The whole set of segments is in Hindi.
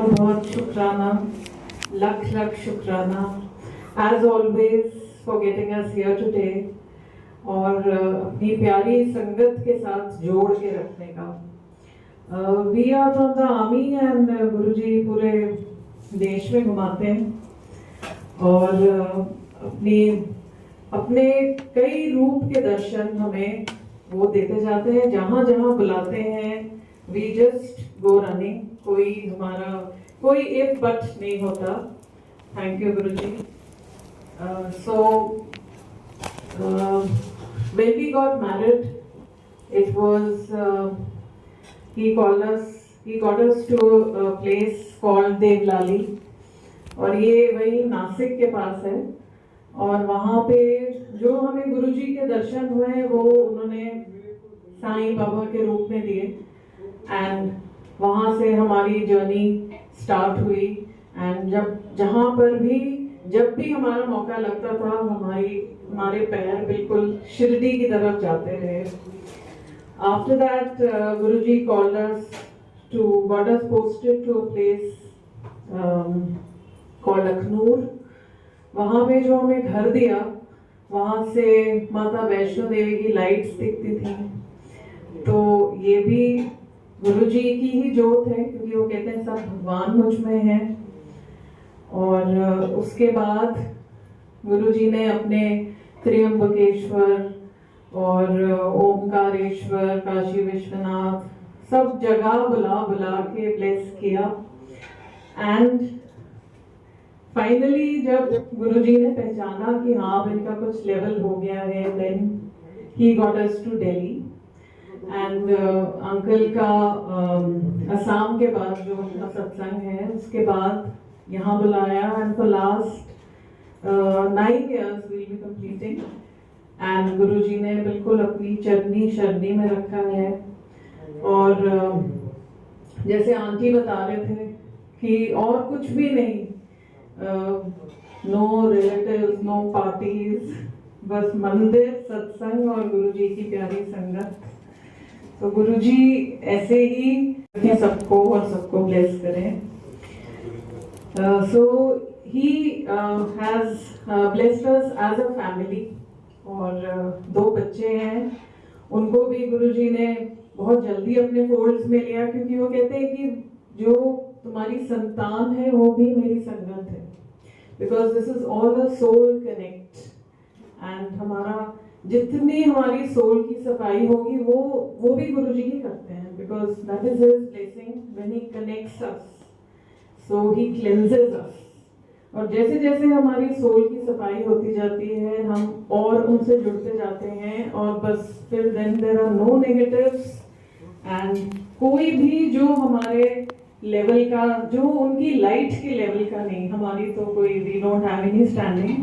बहुत शुक्राना, लख लख शुक्राना as always for getting us here today और अपनी प्यारी संगत के साथ जोड़ के रखने का। We are from the army and गुरुजी पूरे देश में घुमाते हैं और अपने कई रूप के दर्शन हमें वो देते जाते हैं। जहाँ जहाँ बुलाते हैं we just go running, कोई एक बट नहीं होता। Thank you Guruji. When we got married, it was he got us to a place called Devlali और ये वही नासिक के पास है और वहाँ पे जो हमें गुरुजी के दर्शन हुए वो उन्होंने साईं बाबा के रूप में दिए एंड वहाँ से हमारी जर्नी स्टार्ट हुई एंड जब भी हमारा मौका लगता था हमारे पैर बिल्कुल शिरडी की तरफ जाते रहे। After that, Guruji got us posted to a place called Akhnoor. वहाँ पे जो हमें घर दिया वहाँ से माता वैष्णो देवी की लाइट्स दिखती थी। तो ये भी गुरुजी की ही जोत है क्योंकि वो कहते हैं सब भगवान मुझ में है। और उसके बाद गुरुजी ने अपने त्र्यंबकेश्वर और ओमकारेश्वर, काशी विश्वनाथ सब जगह बुला के ब्लेस किया एंड फाइनली जब गुरुजी ने पहचाना कि हाँ इनका कुछ लेवल हो गया है then he got us to Delhi and uncle का असम के बाद जो उनका सत्संग है उसके बाद यहाँ बुलाया and for last 9 years we'll be completing and Guruji ने बिल्कुल अपनी चरनी शरनी में रखा है। और जैसे आंटी बता रहे थे कि और कुछ भी नहीं, नो रिलेटिव्स, नो पार्टीज, बस मंदिर, सत्संग और गुरुजी की प्यारी संगत। तो गुरुजी ऐसे ही सबको और सबको ब्लेस करें। So he has blessed us as a family और 2 बच्चे हैं उनको भी गुरुजी ने बहुत जल्दी अपने फोल्ड्स में लिया क्योंकि वो कहते हैं कि जो तुम्हारी संतान है वो भी मेरी संगत है because this is all a soul connect and हमारा जितनी हमारी सोल की सफाई होगी वो भी गुरुजी ही करते हैं because that is his blessing when he connects us so he cleanses us. और जैसे जैसे हमारी सोल की सफाई होती जाती है हम और उनसे जुड़ते जाते हैं और बस फिर then there are no negatives and कोई भी जो हमारे लेवल का, जो उनकी लाइट के लेवल का नहीं, हमारी तो कोई we don't have any standing,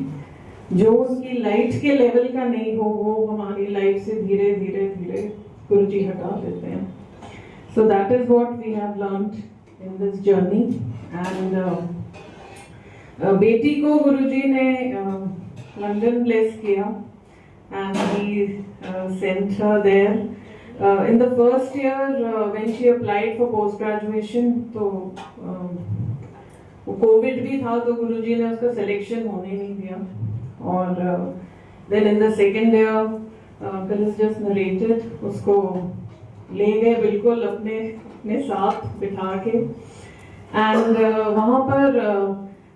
जो उनकी लाइट के लेवल का नहीं हो वो हमारी लाइफ से धीरे धीरे धीरे गुरुजी हटा देते हैं। So that is what we have learned in this journey and बेटी को गुरुजी ने लंदन प्लेस किया and he sent her there in the first year when she applied for post graduation. तो कोविड भी था तो गुरुजी ने उसका सिलेक्शन होने नहीं दिया और then in the second year uncle is just narrated उसको ले गए बिल्कुल अपने साथ बिठा के एंड वहाँ पर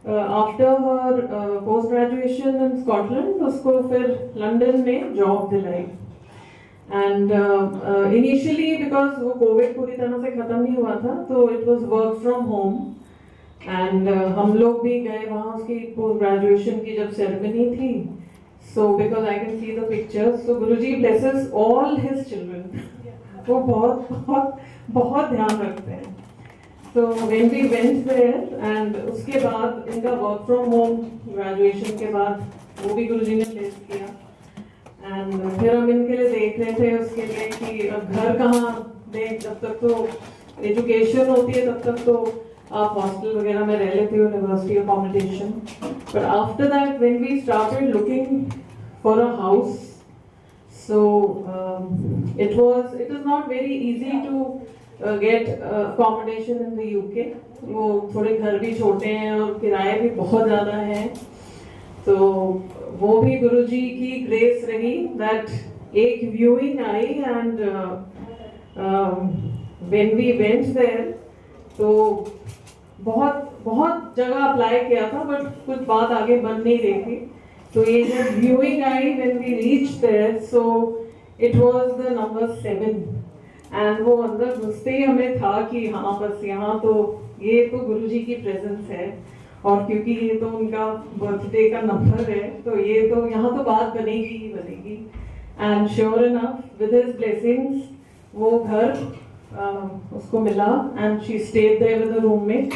after her post graduation in Scotland उसको फिर लंदन में जॉब दिलाई एंड इनिशियली बिकॉज वो कोविड पूरी तरह से खत्म नहीं हुआ था तो it was work from home and हम लोग भी गए वहाँ उसकी पोस्ट ग्रेजुएशन की जब सेरेमनी थी। So because I can see the pictures, so Guruji blesses all his children, वो बहुत बहुत बहुत ध्यान रखते हैं। So when we went there and उसके बाद इनका वर्क फ्रॉम होम ग्रेजुएशन के बाद वो भी गुरुजी ने प्लेस किया एंड फिर हम इनके लिए देख रहे थे उसके लिए कि अब घर कहाँ दें, जब तक तो एजुकेशन होती है तब तक तो आप हॉस्टल वगैरह में रह लेते हो, university accommodation, but after that when we started looking for a house so it is not very easy to get accommodation in the UK वो थोड़े घर भी छोटे हैं और किराए भी बहुत ज़्यादा हैं, तो वो भी गुरुजी की ग्रेस रही दैट एक व्यूइंग आई and when we went there तो बहुत बहुत जगह अप्लाई किया था बट कुछ बात आगे बन नहीं रही थी। तो ये जब व्यूइंग आई when we reach there so it was the number 7 and वो अंदर घुसते ही हमें था कि हाँ बस यहाँ तो ये तो गुरुजी की प्रेजेंस है, और क्योंकि ये तो उनका बर्थडे का नंबर है तो ये तो यहाँ तो बात बनेगी ही बनेगी। And sure enough with his blessings वो घर उसको मिला and she stayed there with the roommate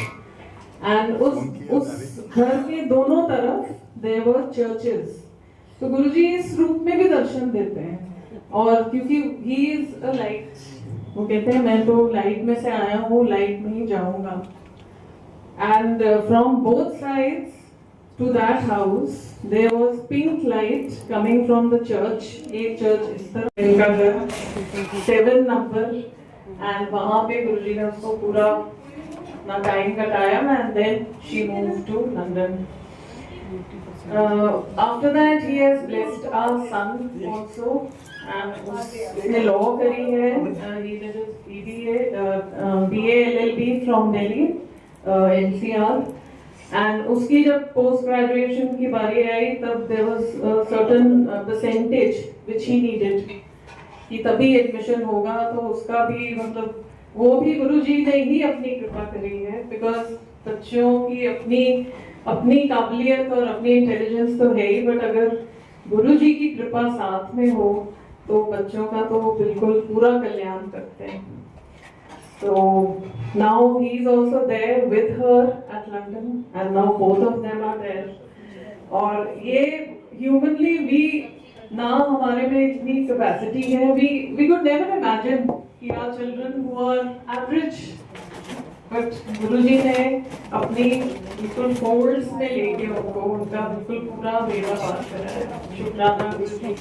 and उस घर के दोनों तरफ देयर वर चर्चेस। तो गुरुजी इस रूप में भी दर्शन देते हैं, और क्योंकि ही इज अ लाइट, वो कहते हैं मैं तो लाइट में से आया हूँ, लाइट में ही जाऊंगा। And from both sides to that house there was pink light coming from the church. एक चर्च इस तरफ, इनका घर 7 नंबर, एंड वहां पे गुरुजी ने उसको पूरा अपना टाइम कटाया and then she moved to London. After that he has blessed our son also and उसने लॉ करी है, he did his BA LLB from Delhi NCR, and उसकी जब पोस्ट ग्रेजुएशन की बारी आई तब there was certain percentage which he needed कि तभी एडमिशन होगा, तो उसका भी मतलब वो भी गुरुजी ने ही अपनी कृपा करी है, बिकॉज बच्चों की अपनी काबिलियत और अपनी इंटेलिजेंस तो है ही, बट अगर गुरुजी की कृपा साथ में हो तो बच्चों का तो बिल्कुल पूरा कल्याण करते हैं। So now he is also there with her at London and now both of them are there। और ये humanly we ना हमारे में इतनी कैपेसिटी है, we could never imagine कि our children who are average, but गुरुजी ने अपनी बिल्कुल फोल्ड्स में लेके उनको उनका बिल्कुल पूरा बेड़ा पार करा है। शुक्राना गुरुजी।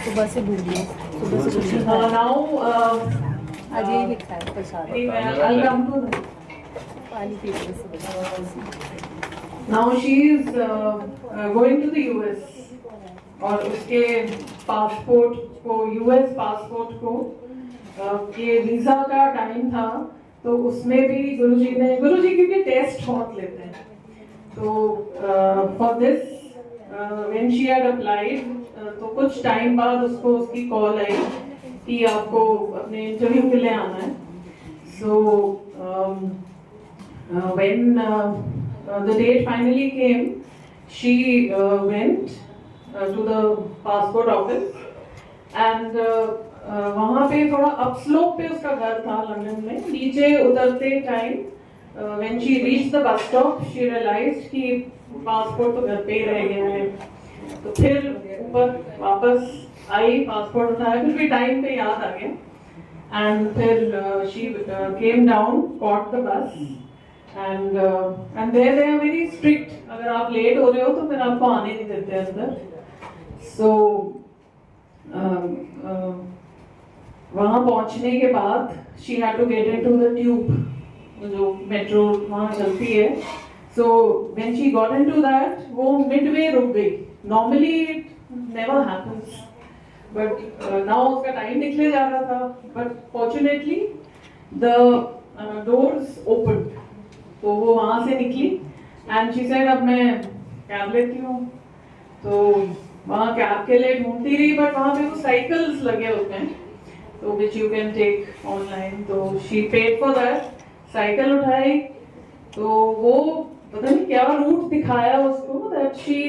सुबह से ढूंढिए, सुबह से ढूंढिए। नाउ आज ये लिखा है प्रसाद, पानी पीते सुबह। Now she is going to the US, और उसके पासपोर्ट को, यूएस पासपोर्ट को ये वीजा का टाइम था, तो उसमें भी गुरुजी क्योंकि टेस्ट बहुत लेते हैं, तो for this when she had applied तो कुछ टाइम बाद उसको उसकी कॉल आई कि आपको अपने इंटरव्यू के लिए आना है। So when the date finally came, she went to the passport office and वहाँ पे थोड़ा अपस्लोप पे उसका घर था लंदन में। नीचे उतरते time when she reached the bus stop she realized कि पासपोर्ट तो घर पे ही रह गया है, तो फिर ऊपर वापस आई, पासपोर्ट उठाया, फिर भी टाइम पे याद आ गया एंड फिर she came down, caught the bus and there they are very strict, अगर आप लेट हो रहे हो तो फिर आपको आने नहीं देते अंदर। So वहाँ पहुँचने के बाद she had to get into the tube, जो मेट्रो वहाँ चलती है। So when she got into that वो midway रुक गई। Normally it never happens, but now उसका टाइम निकले जा रहा था, but fortunately the doors opened, तो वो वहां से निकली एंड शी सेड अब मैं कैब लेती हूँ। तो वहाँ कैब के लिए ढूंढती रही, बट वहाँ पे वो साइकिल्स लगे होते हैं तो which you can take online, तो she paid for that, cycle उठाई, तो वो पता नहीं क्या रूट दिखाया उसको that she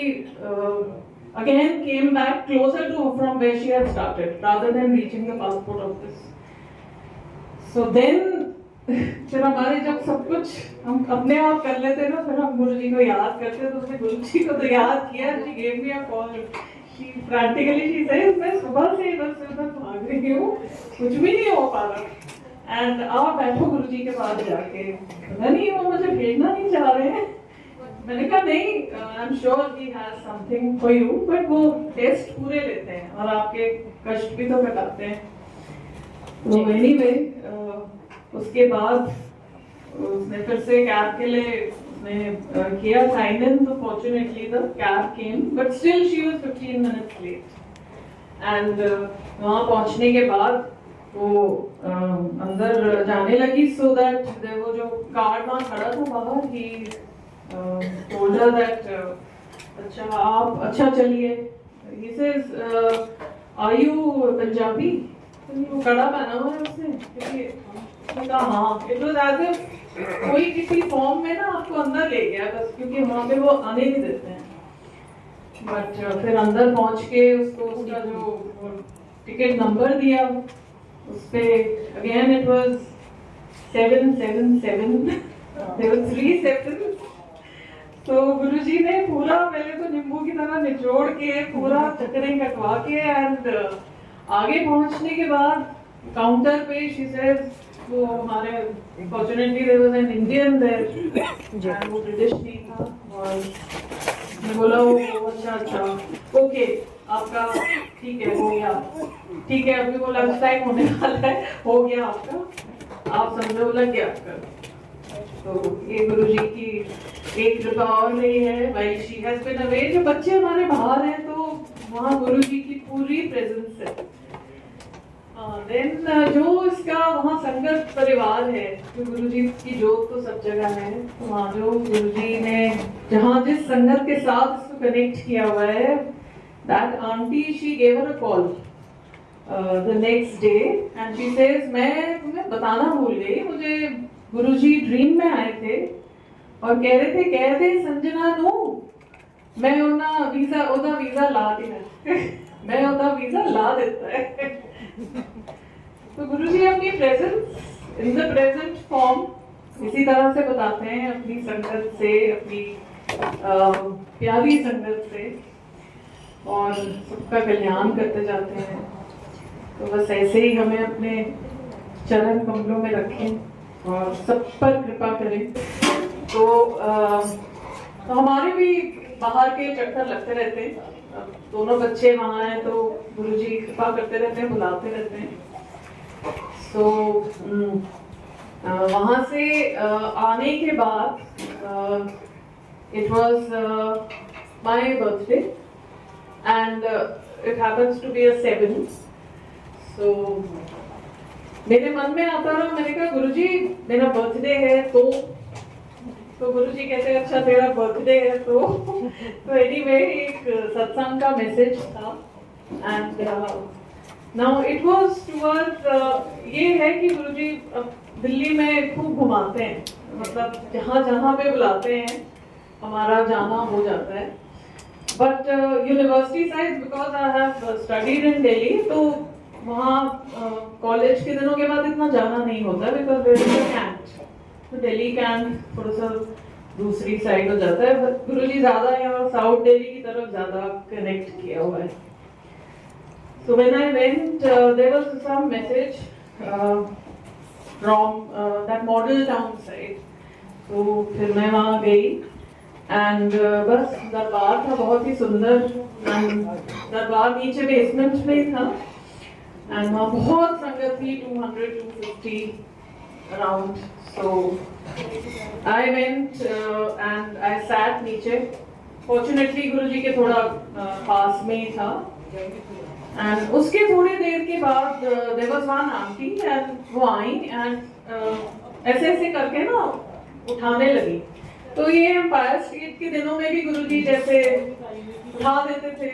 again came back closer to from where she had started rather than reaching the passport office. So then फिर हमारे जब सब कुछ हम अपने आप कर लेते ना, फिर हम गुरु जी को याद करते, तो उसने गुरु जी को तो याद किया। She gave me a call, she practically she said मैं सुबह से इधर से उधर भाग रही हूँ, कुछ भी नहीं हो पा रहा, एंड आप बैठो गुरु जी के पास जाके, पता नहीं वो मुझे भेजना नहीं चाह रहे हैं। मैंने कहा नहीं, I am sure he has something for you, but वो टेस्ट पूरे लेते हैं और आपके कष्ट भी तो घटाते हैं। तो एनीवे उसके बाद उसने फिर से कैब के लिए उसने किया साइन इन, तो fortunately the cab came, but still she was 15 minutes late. And वहाँ पहुँचने के बाद वो अंदर जाने लगी, सो दैट वो जो गार्ड वहाँ खड़ा था बाहर, ही टोल्ड हर दैट अच्छा आप अच्छा चलिए। He says are you Punjabi? वो कड़ा पहना हुआ है उसने, क्योंकि हाँ, इट वाज एज इफ कोई किसी फॉर्म में ना आपको अंदर ले गया बस, क्योंकि वहाँ पे वो आने नहीं देते हैं। बट फिर अंदर पहुँच के उसको उसका जो टिकट नंबर दिया, उस पे again it was 777, there were 3 sevens। तो गुरुजी ने पूरा पहले तो नींबू की तरह निचोड़ के पूरा चक्करें कटवा के, एंड आगे पहुंचने के बाद काउंटर पे शी सेज, वो हमारे fortunately there was an Indian there, and वो ब्रिटिश नहीं था, और मैं बोला वो अच्छा ओके आपका ठीक है, हो गया, ठीक है अभी वो लंच टाइम होने वाला है, हो गया आपका, आप समझो लग गया आपका। तो ये गुरुजी की एक कृपा और रही है, भाई शी हैज बीन अवे। जो बच्चे हमारे बाहर हैं तो वहाँ गुरुजी की पूरी प्रेजेंस है। देन जो इसका वहाँ संगत परिवार है, जो गुरुजी की जोत तो सब जगह है, तो वहाँ जो गुरुजी ने जहाँ जिस संगत के साथ इसको कनेक्ट किया हुआ है, that aunty she gave her a call the next day and she says मैं तुम्हें बताना भूल गई, मुझे गुरुजी ड्रीम में आए थे और कह रहे थे कह दे संजना नू मैं ओना वीजा ला देना मैं ओदा वीजा ला देता है। तो गुरुजी अपनी presence in the present form इसी तरह से बताते हैं, अपनी संगत से, अपनी प्यारी संगत से, और सबका कल्याण करते जाते हैं। तो बस ऐसे ही हमें अपने चरण कमलों में रखें और सब पर कृपा करें। तो हमारे भी बाहर के चक्कर लगते रहते हैं, दोनों बच्चे वहाँ हैं तो गुरुजी कृपा करते रहते हैं, बुलाते रहते हैं। सो वहाँ से आने के बाद it was my birthday and it happens to be a 7। सो मेरे मन में आता रहा, मैंने कहा गुरुजी मेरा बर्थडे है तो गुरुजी कहते हैं अच्छा तेरा बर्थडे है तो एनीवे एक सत्संग का मैसेज था, and now it was towards ये है कि गुरुजी दिल्ली में खूब घुमाते हैं, मतलब जहाँ जहाँ पे बुलाते हैं हमारा जाना हो जाता है। But university side because I have studied in Delhi, तो वहाँ कॉलेज के दिनों के बाद इतना जाना नहीं होता because there is a cantt, तो दिल्ली कैंट थोड़ा सा दूसरी साइड हो जाता है। गुरुजी ज्यादा यहाँ साउथ दिल्ली की तरफ ज्यादा कनेक्ट किया हुआ है। So when I went, there was some message from that model town side. तो फिर मैं वहाँ गई एंड बस दरबार था बहुत ही सुंदर, एंड दरबार नीचे बेसमेंट में ही था, एंड वहाँ बहुत संगत थी, 200-250 around. So I went and I sat नीचे, फॉर्चुनेटली गुरुजी के थोड़ा पास में ही था। एंड उसके थोड़ी देर के बाद there was one auntie and वो आई एंड ऐसे ऐसे करके ना उठाने लगी। तो ये एम्पायर स्टेट के दिनों में भी गुरुजी जैसे उठा देते थे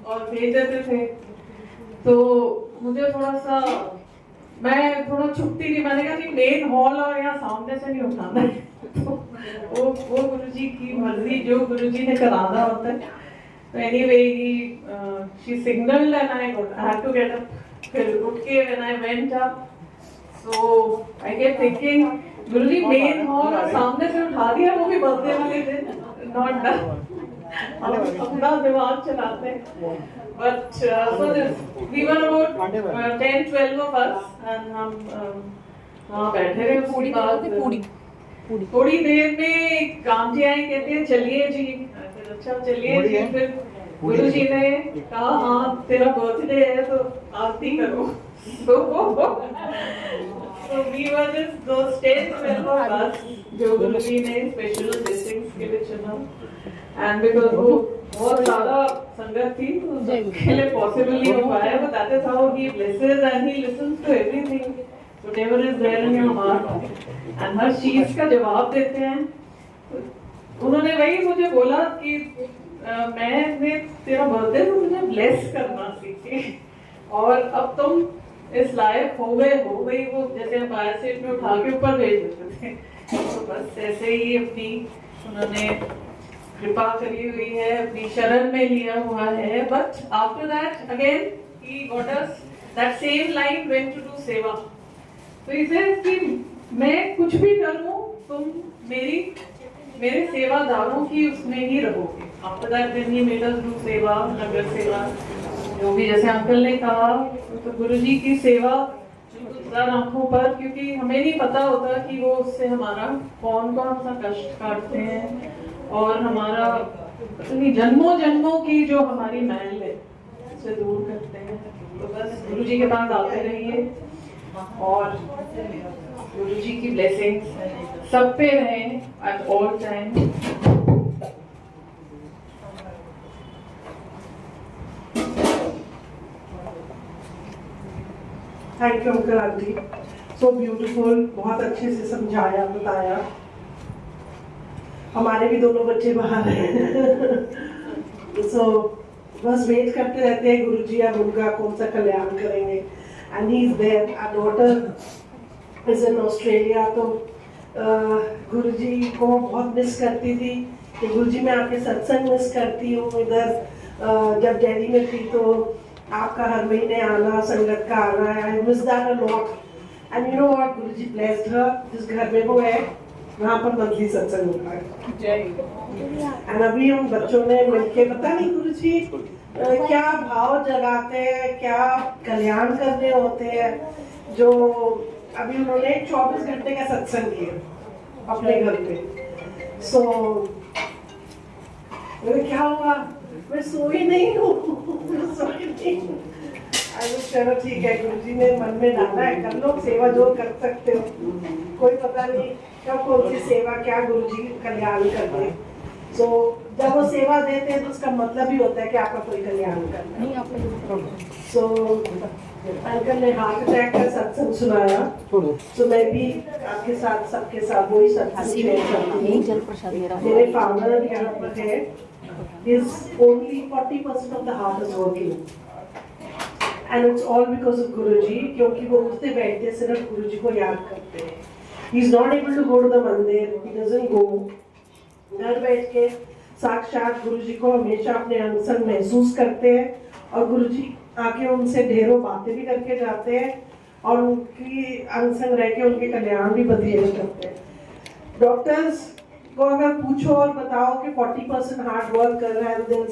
और भेज देते थे, तो मुझे थोड़ा सा मैं थोड़ा छुपती नहीं, मैंने कहा कि मेन हॉल और यहाँ सामने से नहीं उठाना है। तो वो गुरुजी की मर्जी, जो गुरुजी ने कराना होता है। So anyway, she signaled and I had to get up. फिर उठ के when I went up, so I kept thinking, Guruji main hall और सामने से उठा दिया, वो भी बर्थडे वाले दिन, not done. हम अपना दिमाग चलाते हैं। But so we were about 10-12 of us and हम वहाँ बैठे रहे। उसके बाद थोड़ी देर में काम जी आए, कहते हैं चलिए जी, अच्छा चलिए जी। फिर गुरु जी ने कहा हाँ तेरा बर्थडे है तो आरती करो। So we were just those 10-12 of us जो गुरुजी ने स्पेशल ब्लेसिंग्स के लिए चुना, एंड बिकॉज वो बहुत ज़्यादा संगत थी तो उसके लिए पॉसिबल नहीं हो पाया, but that is how he blesses and he listens to everything whatever is there in your heart and हर चीज का जवाब देते हैं। उन्होंने वही मुझे बोला कि मैंने तेरा बर्थडे तो तुझे ब्लेस करना सीखे और अब तुम इस लायक हो गए हो। वही वो जैसे हम फायर सीट में उठा के ऊपर भेज देते थे, तो बस ऐसे ही अपनी उन्होंने कृपा करी हुई है, अपनी शरण में लिया हुआ है। But after that again he got us that same line when to do seva. तो इसे कि मैं कुछ भी करूं तुम मेरे सेवादारों की उसमें ही रहोगे। After that then he made us do seva, nagar सेवा, जो भी जैसे अंकल ने कहा, तो गुरुजी की सेवा सर आंखों पर, क्योंकि हमें नहीं पता होता कि वो उससे हमारा कौन कौन सा कष्ट काटते हैं और हमारा जन्मों जन्मों की जो हमारी मैल है उसे दूर करते हैं। तो बस गुरुजी के पास आते रहिए और गुरुजी की ब्लेसिंग्स सब पे रहें at all time. Thank you uncle aunty, so beautiful, बहुत अच्छे से समझाया बताया। हमारे भी दोनों बच्चे बाहर हैं सो बस वेट करते रहते हैं गुरुजी या उनका कौन सा कल्याण करेंगे। And he is there, our daughter is in Australia. तो गुरुजी को बहुत मिस करती थी कि गुरुजी मैं आपके सत्संग मिस करती हूँ। इधर जब दिल्ली में थी तो आपका हर महीने आना, संगत का आना, I miss that a lot. And you know what, Guruji blessed हर, जिस घर में वो है वहाँ पर मंथली सत्संग होता है। एंड अभी उन बच्चों ने मिलके, पता नहीं गुरुजी क्या भाव जगाते हैं, क्या कल्याण करने होते हैं, जो अभी उन्होंने 24 घंटे का सत्संग किया अपने घर पे। सो क्या हुआ, मैं सोई नहीं हूँ, सोई नहीं हूँ। चलो ठीक है, गुरुजी ने मन में डाला है, कर लो सेवा जो कर सकते हो। कोई पता नहीं कब कौन सी सेवा क्या गुरुजी कल्याण करते हैं। सो जब वो सेवा देते हैं तो उसका मतलब ही होता है कि आपका कोई कल्याण करना है। सो अंकल ने हार्ट अटैक का सत्संग सुनाया, तो मैं भी आपके साथ सबके साथ वही सत्संग शेयर करती हूँ। मेरे फादर यहाँ पर है, is only 40% of the heart is working, and it's all because of Guruji, क्योंकि वो उठते बैठते सिर्फ गुरुजी को याद करते हैं। He is not able to go to the मंदिर, he doesn't go। घर बैठ के साक्षात गुरुजी को हमेशा अपने अंग संग महसूस करते हैं और गुरुजी आके उनसे ढेरों बातें भी करके जाते हैं और उनकी अंग संग रह के उनके कल्याण भी बधेरे करते हैं। डॉक्टर्स को अगर पूछो और बताओ कि 40% हार्ड वर्क कर रहा है, तो